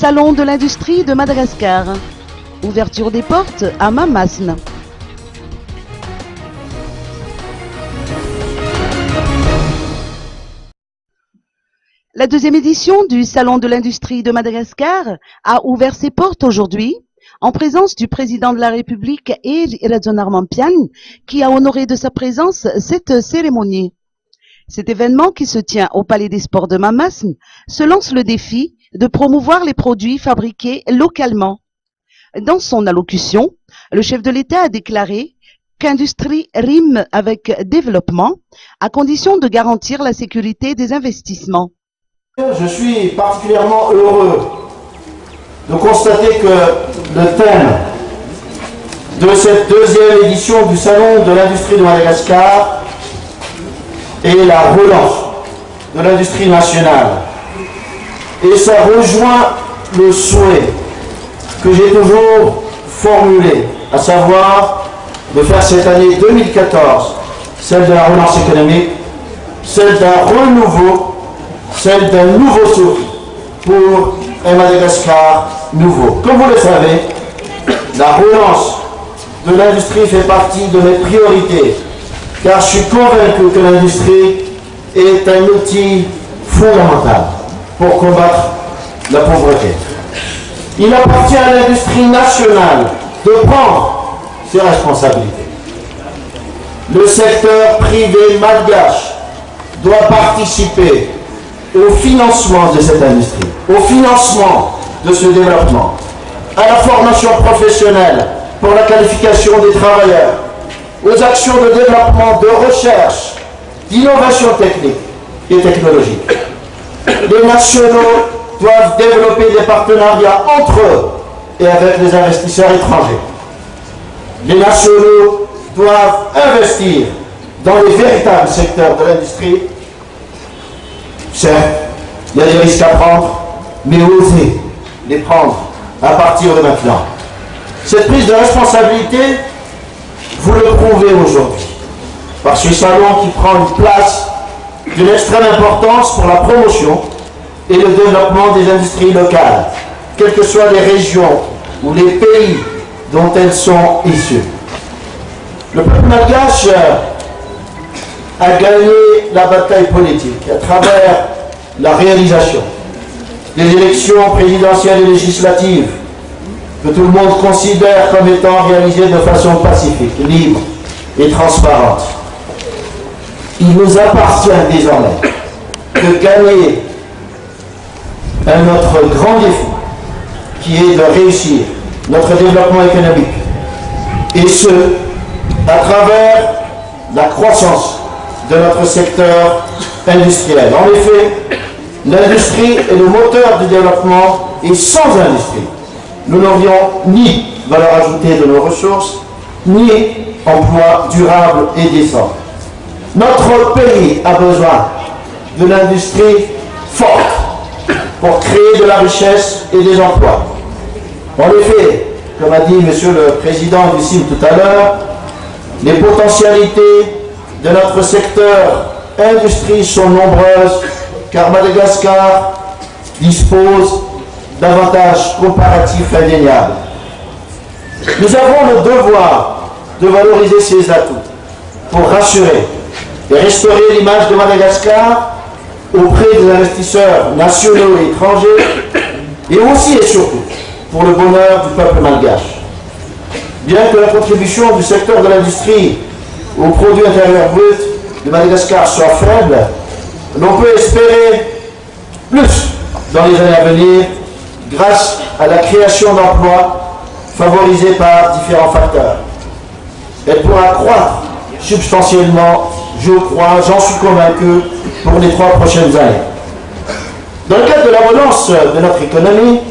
Salon de l'industrie de Madagascar. Ouverture des portes à Mamasne. La deuxième édition du Salon de l'industrie de Madagascar a ouvert ses portes aujourd'hui en présence du président de la République et Radzonar-Mampian qui a honoré de sa présence cette cérémonie. Cet événement qui se tient au Palais des Sports de Mamasne se lance le défi de promouvoir les produits fabriqués localement. Dans son allocution, le chef de l'État a déclaré qu'industrie rime avec développement à condition de garantir la sécurité des investissements. Je suis particulièrement heureux de constater que le thème de cette deuxième édition du Salon de l'industrie de Madagascar est la relance de l'industrie nationale. Et ça rejoint le souhait que j'ai toujours formulé, à savoir de faire cette année 2014, celle de la relance économique, celle d'un renouveau, celle d'un nouveau souffle pour un Madagascar nouveau. Comme vous le savez, la relance de l'industrie fait partie de mes priorités, car je suis convaincu que l'industrie est un outil fondamental pour combattre la pauvreté. Il appartient à l'industrie nationale de prendre ses responsabilités. Le secteur privé malgache doit participer au financement de cette industrie, au financement de ce développement, à la formation professionnelle pour la qualification des travailleurs, aux actions de développement, de recherche, d'innovation technique et technologique. Les nationaux doivent développer des partenariats entre eux et avec les investisseurs étrangers. Les nationaux doivent investir dans les véritables secteurs de l'industrie. Certes, il y a des risques à prendre, mais oser les prendre à partir de maintenant. Cette prise de responsabilité, vous le prouvez aujourd'hui, par ce salon qui prend une place d'une extrême importance pour la promotion et le développement des industries locales, quelles que soient les régions ou les pays dont elles sont issues. Le peuple malgache a gagné la bataille politique à travers la réalisation des élections présidentielles et législatives que tout le monde considère comme étant réalisées de façon pacifique, libre et transparente. Il nous appartient désormais de gagner un autre grand défi qui est de réussir notre développement économique, et ce, à travers la croissance de notre secteur industriel. En effet, l'industrie est le moteur du développement, et sans industrie, nous n'aurions ni valeur ajoutée de nos ressources, ni emploi durable et décent. Notre pays a besoin de l'industrie forte pour créer de la richesse et des emplois. En effet, comme a dit Monsieur le Président du CIM tout à l'heure, les potentialités de notre secteur industrie sont nombreuses, car Madagascar dispose d'avantages comparatifs indéniables. Nous avons le devoir de valoriser ces atouts pour rassurer et restaurer l'image de Madagascar auprès des investisseurs nationaux et étrangers, et aussi et surtout pour le bonheur du peuple malgache. Bien que la contribution du secteur de l'industrie au produit intérieur brut de Madagascar soit faible, l'on peut espérer plus dans les années à venir grâce à la création d'emplois favorisée par différents facteurs. Elle pourra croître substantiellement, je crois, j'en suis convaincu, pour les 3 prochaines années. Dans le cadre de la relance de notre économie,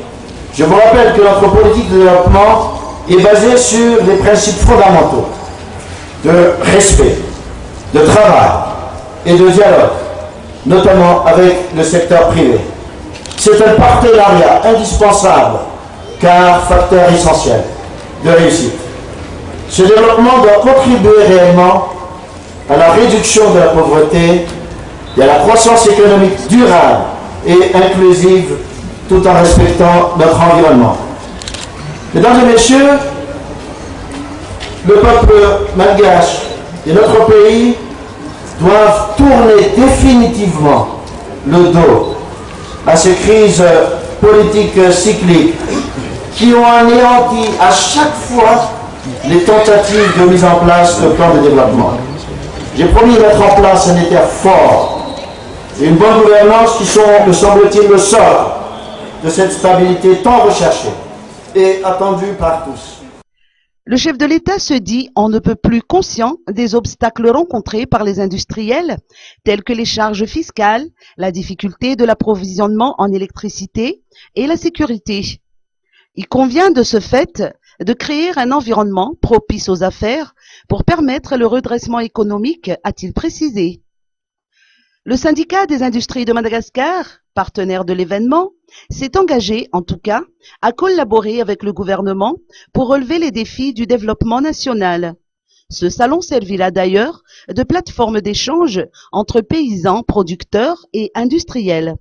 je vous rappelle que notre politique de développement est basée sur les principes fondamentaux de respect, de travail et de dialogue, notamment avec le secteur privé. C'est un partenariat indispensable, car facteur essentiel de réussite. Ce développement doit contribuer réellement à la réduction de la pauvreté et à la croissance économique durable et inclusive tout en respectant notre environnement. Mesdames et messieurs, le peuple malgache et notre pays doivent tourner définitivement le dos à ces crises politiques cycliques qui ont anéanti à chaque fois les tentatives de mise en place de plans de développement. J'ai promis de mettre en place un État fort et une bonne gouvernance qui sont, me semble-t-il, le sort de cette stabilité tant recherchée et attendue par tous. Le chef de l'État se dit on ne peut plus conscient des obstacles rencontrés par les industriels, tels que les charges fiscales, la difficulté de l'approvisionnement en électricité et la sécurité. Il convient de ce fait de créer un environnement propice aux affaires pour permettre le redressement économique, a-t-il précisé. Le syndicat des industries de Madagascar, partenaire de l'événement, s'est engagé, en tout cas, à collaborer avec le gouvernement pour relever les défis du développement national. Ce salon servira d'ailleurs de plateforme d'échange entre paysans, producteurs et industriels.